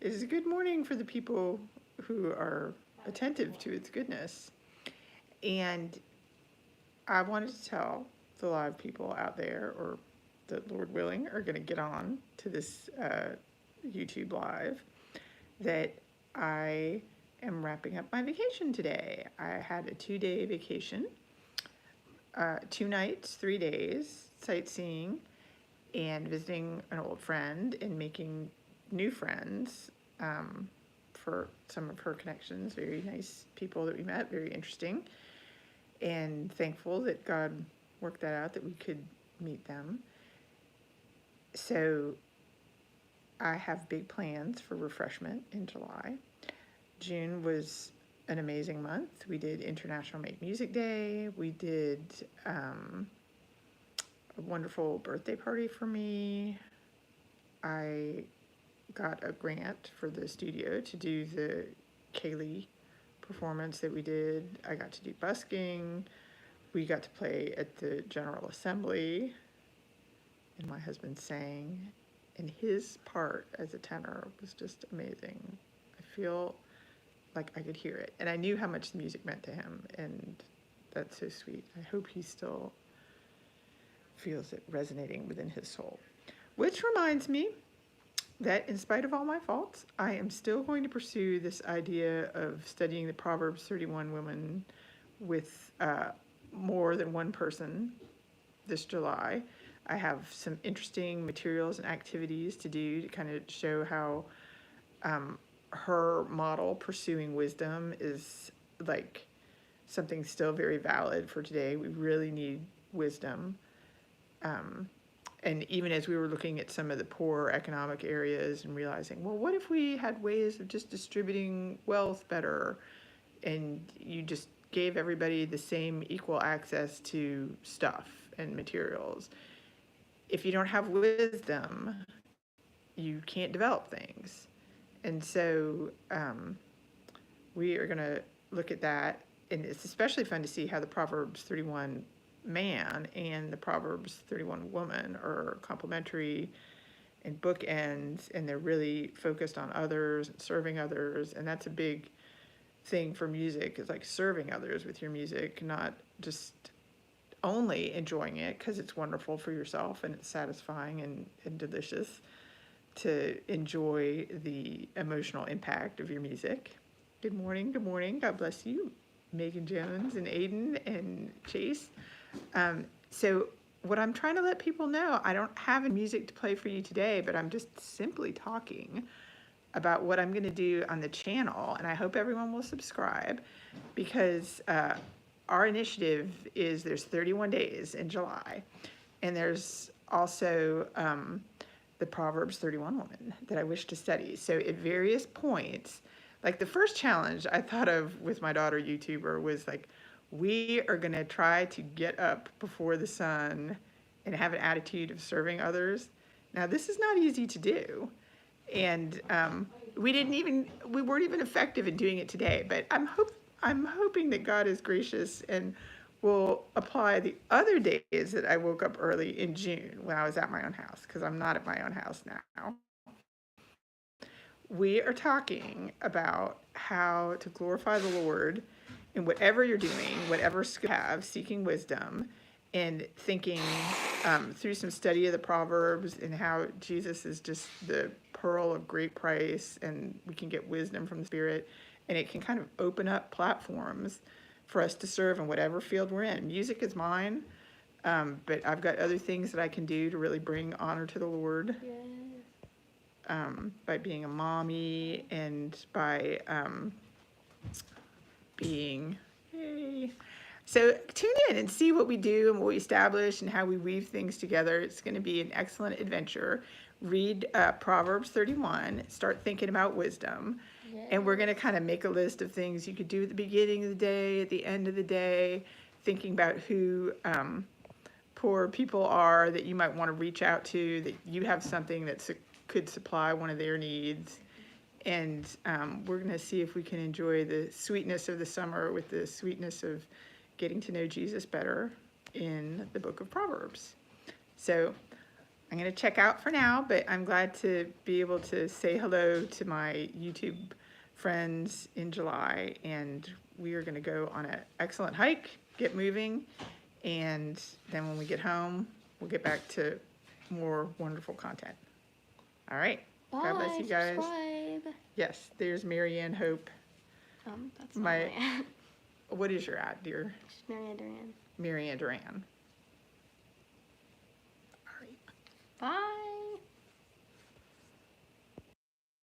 it is a good morning for the people who are attentive to its goodness. And I wanted to tell the live people out there, or that Lord willing are going to get on to this YouTube live, that I am wrapping up my vacation today. I had a 2-day vacation, 2 nights, 3 days, sightseeing and visiting an old friend and making new friends for some of her connections. Very nice people that we met, very interesting, and thankful that God worked that out, that we could meet them. So I have big plans for refreshment in July. June was an amazing month. We did International Make Music Day. We did a wonderful birthday party for me. I got a grant for the studio to do the Kaylee performance that we did. I got to do busking. We got to play at the General Assembly, and my husband sang, and his part as a tenor was just amazing. I feel like I could hear it, and I knew how much the music meant to him, and that's so sweet. I hope he still feels it resonating within his soul. Which reminds me that in spite of all my faults, I am still going to pursue this idea of studying the Proverbs 31 women with more than one person this July. I have some interesting materials and activities to do to kind of show how her model, pursuing wisdom, is like something still very valid for today. We really need wisdom. And even as we were looking at some of the poor economic areas and realizing, well, what if we had ways of just distributing wealth better, and you just gave everybody the same equal access to stuff and materials? If you don't have wisdom, you can't develop things. And so we are going to look at that. And it's especially fun to see how the Proverbs 31 man and the Proverbs 31 woman are complementary and bookends, and they're really focused on others and serving others. And that's a big thing for music, is like serving others with your music, not just only enjoying it because it's wonderful for yourself and it's satisfying and delicious, to enjoy the emotional impact of your music. Good morning, good morning. God bless you, Megan Jones and Aiden and Chase. So what I'm trying to let people know, I don't have any music to play for you today, but I'm just simply talking about what I'm going to do on the channel, and I hope everyone will subscribe, because our initiative is there's 31 days in July, and there's also the Proverbs 31 woman that I wish to study. So at various points, like the first challenge I thought of with my daughter YouTuber was like, we are going to try to get up before the sun and have an attitude of serving others. Now, this is not easy to do. And we weren't even effective in doing it today. But I'm hoping that God is gracious and will apply the other days that I woke up early in June when I was at my own house, because I'm not at my own house now. We are talking about how to glorify the Lord in whatever you're doing, whatever skill you have, seeking wisdom, and thinking through some study of the Proverbs and how Jesus is just the pearl of great price, and we can get wisdom from the Spirit, and it can kind of open up platforms for us to serve in whatever field we're in. Music is mine, but I've got other things that I can do to really bring honor to the Lord. By being a mommy and by being, hey. So tune in and see what we do and what we establish and how we weave things together. It's going to be an excellent adventure. Read Proverbs 31, start thinking about wisdom. And we're going to kind of make a list of things you could do at the beginning of the day, at the end of the day, thinking about who poor people are that you might want to reach out to, that you have something that could supply one of their needs. And we're going to see if we can enjoy the sweetness of the summer with the sweetness of getting to know Jesus better in the book of Proverbs. So I'm going to check out for now, but I'm glad to be able to say hello to my YouTube friends in July, and we are going to go on an excellent hike, get moving, and then when we get home, we'll get back to more wonderful content. All right. Bye. God bless you guys. Subscribe. Yes, there's Marianne Hope. That's not my ad. What is your ad, dear? Just Marianne Duran. Marianne Duran.